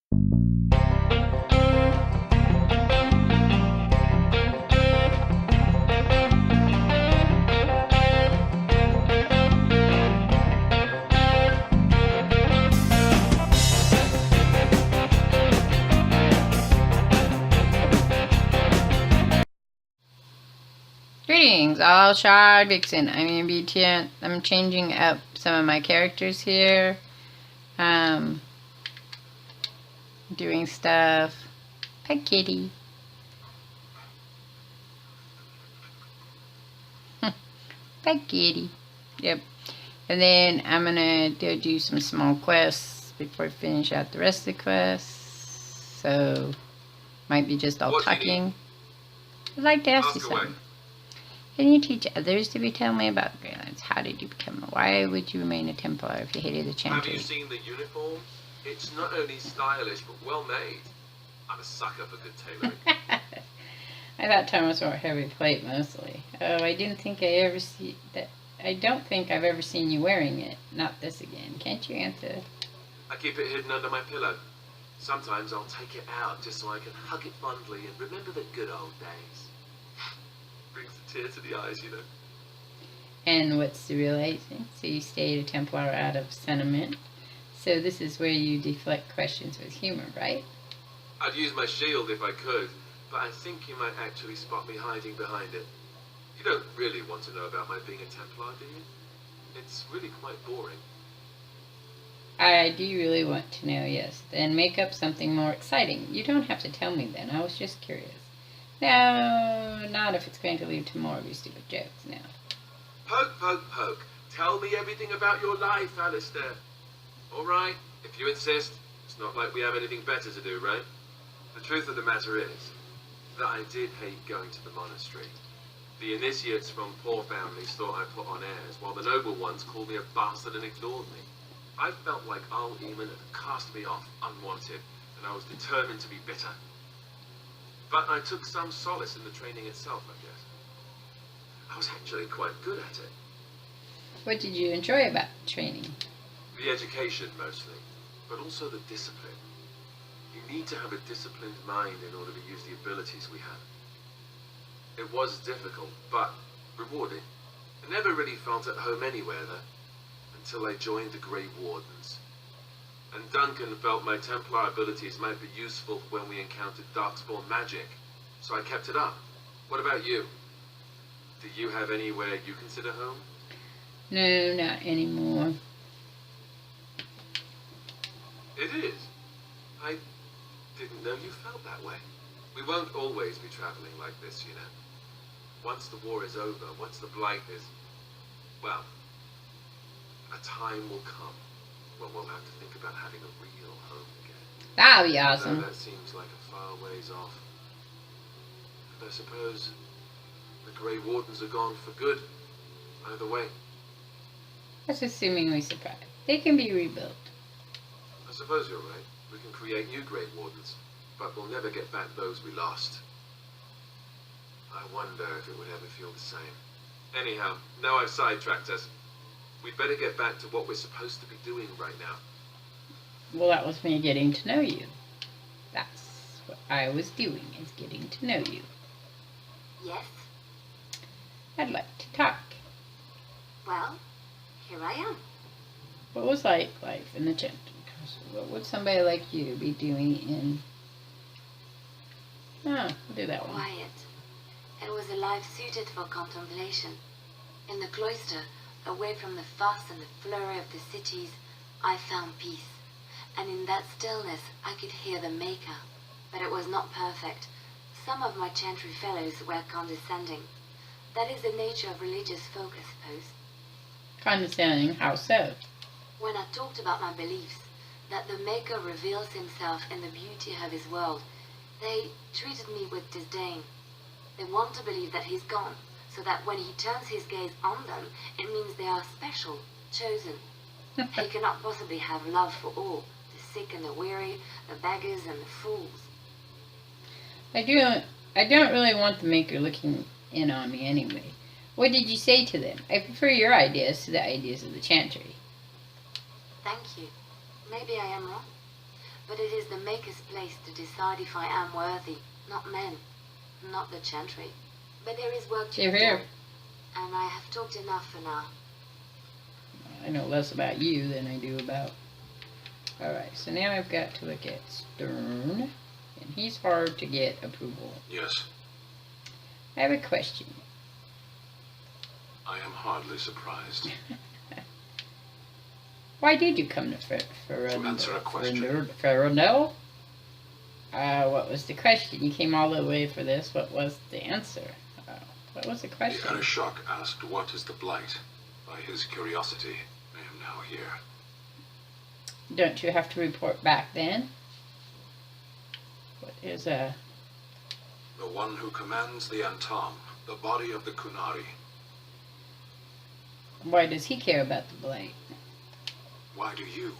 Greetings, all Shardvixen. I'm changing up some of my characters here. Doing stuff. Pet kitty. Pet kitty. Yep. And then I'm gonna do some small quests before I finish out the rest of the quests. So might be just all talking. I'd like to ask you something. Can you teach others to be telling me about Grey Wardens? How did you become? Why would you remain a Templar if you hated the Chantry? Have you seen the uniform? It's not only stylish but well made. I'm a sucker for good tailoring. I thought Thomas wore a heavy plate mostly. Oh, I don't think I've ever seen you wearing it. Not this again. Can't you answer? I keep it hidden under my pillow. Sometimes I'll take it out just so I can hug it fondly and remember the good old days. Brings a tear to the eyes, you know. And what's the real reason? So you stayed a Templar out of sentiment. So this is where you deflect questions with humor, right? I'd use my shield if I could, but I think you might actually spot me hiding behind it. You don't really want to know about my being a Templar, do you? It's really quite boring. I do really want to know, yes. Then make up something more exciting. You don't have to tell me then. I was just curious. No, not if it's going to lead to more of your stupid jokes now. Poke, poke, poke. Tell me everything about your life, Alistair. All right, if you insist. It's not like we have anything better to do, right? The truth of the matter is that I did hate going to the monastery. The initiates from poor families thought I put on airs, while the noble ones called me a bastard and ignored me. I felt like Al Eamon had cast me off unwanted, and I was determined to be bitter. But I took some solace in the training itself, I guess. I was actually quite good at it. What did you enjoy about training? The education, mostly, but also the discipline. You need to have a disciplined mind in order to use the abilities we have. It was difficult, but rewarding. I never really felt at home anywhere, though, until I joined the Grey Wardens. And Duncan felt my Templar abilities might be useful when we encountered Darkspawn magic, so I kept it up. What about you? Do you have anywhere you consider home? No, not anymore. It is. I didn't know you felt that way. We won't always be traveling like this, you know. Once the war is over, once the blight is... well, a time will come when we'll have to think about having a real home again. That'll be awesome. That seems like a far ways off. And I suppose the Grey Wardens are gone for good. Either way. That's assumingly surprised. They can be rebuilt. I suppose you're right. We can create new Grey Wardens, but we'll never get back those we lost. I wonder if it would ever feel the same. Anyhow, now I've sidetracked us. We'd better get back to what we're supposed to be doing right now. Well, that was me getting to know you. That's what I was doing, is getting to know you. Yes? I'd like to talk. Well, here I am. What was life in the Chantry? What would somebody like you be doing in... we'll do that one. Quiet. It was a life suited for contemplation. In the cloister, away from the fuss and the flurry of the cities, I found peace. And in that stillness, I could hear the Maker. But it was not perfect. Some of my Chantry fellows were condescending. That is the nature of religious folk, I suppose. Condescending? How so? When I talked about my beliefs, that the Maker reveals himself in the beauty of his world, they treated me with disdain. They want to believe that he's gone, so that when he turns his gaze on them, it means they are special, chosen. He cannot possibly have love for all, the sick and the weary, the beggars and the fools. I don't really want the Maker looking in on me anyway. What did you say to them? I prefer your ideas to the ideas of the Chantry. Thank you. Maybe I am wrong. But it it is the Maker's place to decide if I am worthy, not men, not the Chantry. But there is work to be Here. done, and I have talked enough for now. I know less about you than I do about... Alright, so now I've got to look at Stern, and he's hard to get approval. Yes, I have a question. I am hardly surprised. Why did you come to To answer a question. Ferrandel? What was the question? You came all the way for this. What was the answer? What was the The question? Arishok asked what is the Blight. By his curiosity, I am now here. Don't you have to report back then? What is a... The one who commands the Antam, the body of the Kunari. Why does he care about the Blight? Why do you?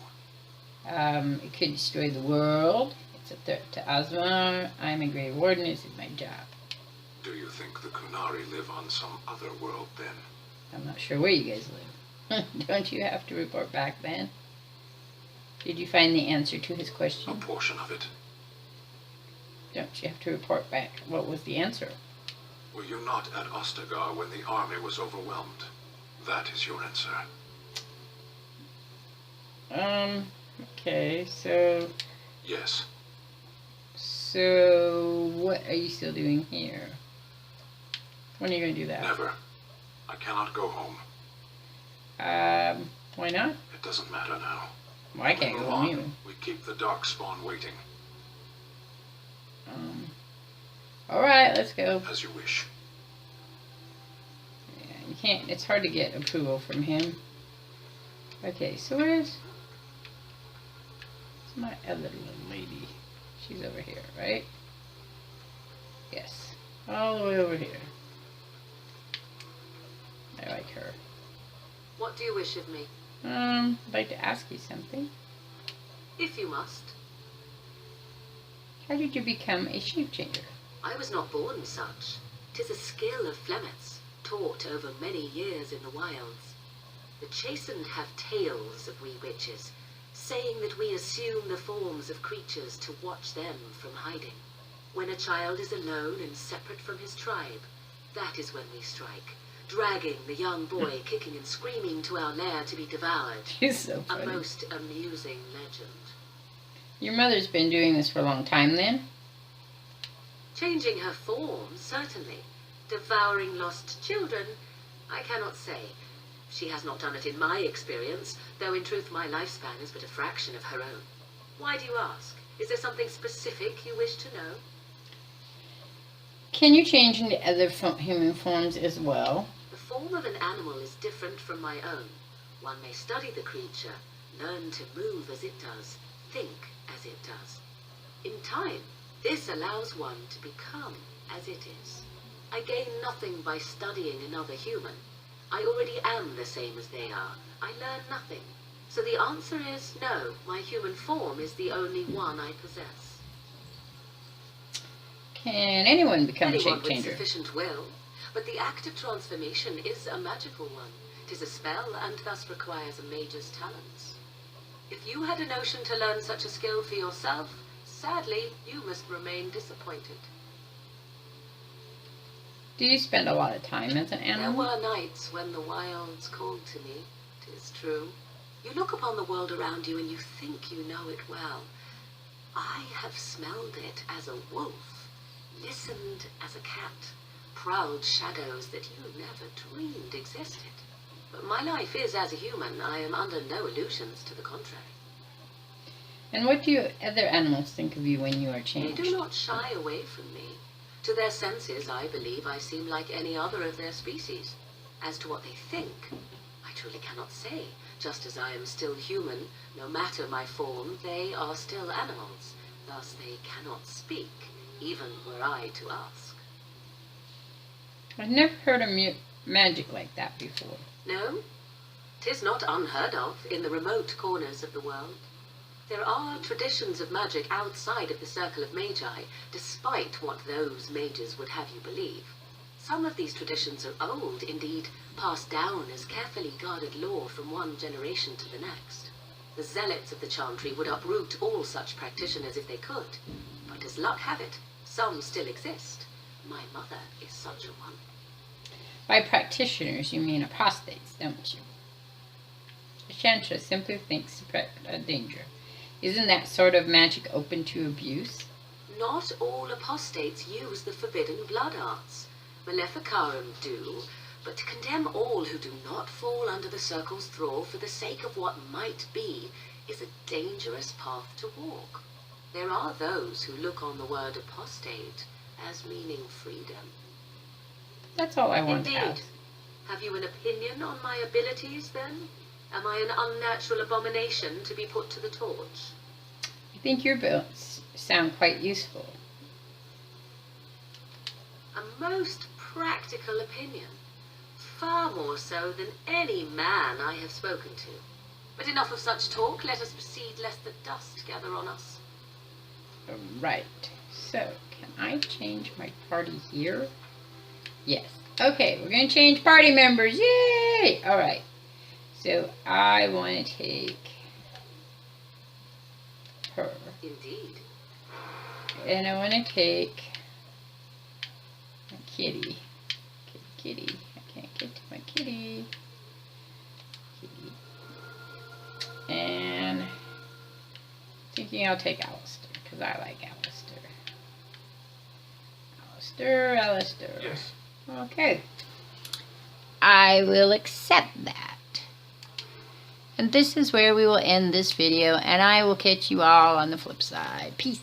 It could destroy the world. It's a threat to Ozma. I'm a Grey Warden. This is my job. Do you think the Kunari live on some other world then? I'm not sure where you guys live. Don't you have to report back then? Did you find the answer to his A question? portion of it. Don't you have to report back? What was the answer? Were you not at Ostagar when the army was overwhelmed? That is your answer. Okay, so... Yes. So, what are you still doing here? When are you going to do that? Never. I cannot go home. Why not? It doesn't matter now. Well, I can't We go move home on. either. We keep the Darkspawn waiting, Alright, let's go. as you wish. Yeah, you can't, it's hard to get approval from him. Okay, so where's my other little lady? She's over here, right? Yes, all the way over here. I like her. What do you wish of me? I'd like to ask you something. If you must. How did you become a shape changer? I was not born such. 'Tis a skill of Flemets, taught over many years in the wilds. The chastened have tales of we witches, saying that we assume the forms of creatures to watch them from hiding. When a child is alone and separate from his tribe, that is when we strike, dragging the young boy kicking and screaming to our lair to be devoured. She's so A funny. most amusing legend. Your mother's been doing this for a long time then? Changing her form, certainly. Devouring lost children, I cannot say. She has not done it in my experience, though in truth my lifespan is but a fraction of her own. Why do you ask? Is there something specific you wish to know? Can you change into other human forms as well? The form of an animal is different from my own. One may study the creature, learn to move as it does, think as it does. In time, this allows one to become as it is. I gain nothing by studying another human. I already am the same as they are. I learn nothing. So the answer is no, my human form is the only one I possess. Can anyone become a Anyone shape with changer? sufficient will, but the act of transformation is a magical one. 'Tis a spell and thus requires a mage's talents. If you had a notion to learn such a skill for yourself, sadly, you must remain disappointed. Do you spend a lot of time as an There animal? were nights when the wilds called to me, 'tis true. You look upon the world around you and you think you know it well. I have smelled it as a wolf, listened as a cat, prowled shadows that you never dreamed existed. But my life is as a human. I am under no illusions to the contrary. And what do other animals think of you when you are They changed? do not shy away from me. To their senses, I believe I seem like any other of their species. As to what they think, I truly cannot say. Just as I am still human, no matter my form, they are still animals. Thus they cannot speak, even were I to ask. I've never heard of magic like that before. No, 'tis not unheard of in the remote corners of the world. There are traditions of magic outside of the circle of Magi, despite what those mages would have you believe. Some of these traditions are old, indeed, passed down as carefully guarded lore from one generation to the next. The zealots of the Chantry would uproot all such practitioners if they could. But as luck have it, some still exist. My mother is such a one. By practitioners, you mean apostates, don't you? Enchantress simply thinks a danger. Isn't that sort of magic open to abuse? Not all apostates use the forbidden blood arts. Maleficarum do, but to condemn all who do not fall under the circle's thrall for the sake of what might be is a dangerous path to walk. There are those who look on the word apostate as meaning freedom. That's all I want to Indeed. ask. Have you an opinion on my abilities, then? Am I an unnatural abomination to be put to the torch? I think your builds sound quite useful. A most practical opinion. Far more so than any man I have spoken to. But enough of such talk. Let us proceed, lest the dust gather on us. Right. So, can I change my party here? Yes. Okay, we're going to change party members. Yay! Alright. So, I want to take her. Indeed. And I want to take my kitty. Kitty. I can't get to my kitty. Kitty. And thinking I'll take Alistair, because I like Alistair. Alistair. Yes. Okay. I will accept that. And this is where we will end this video, and I will catch you all on the flip side. Peace.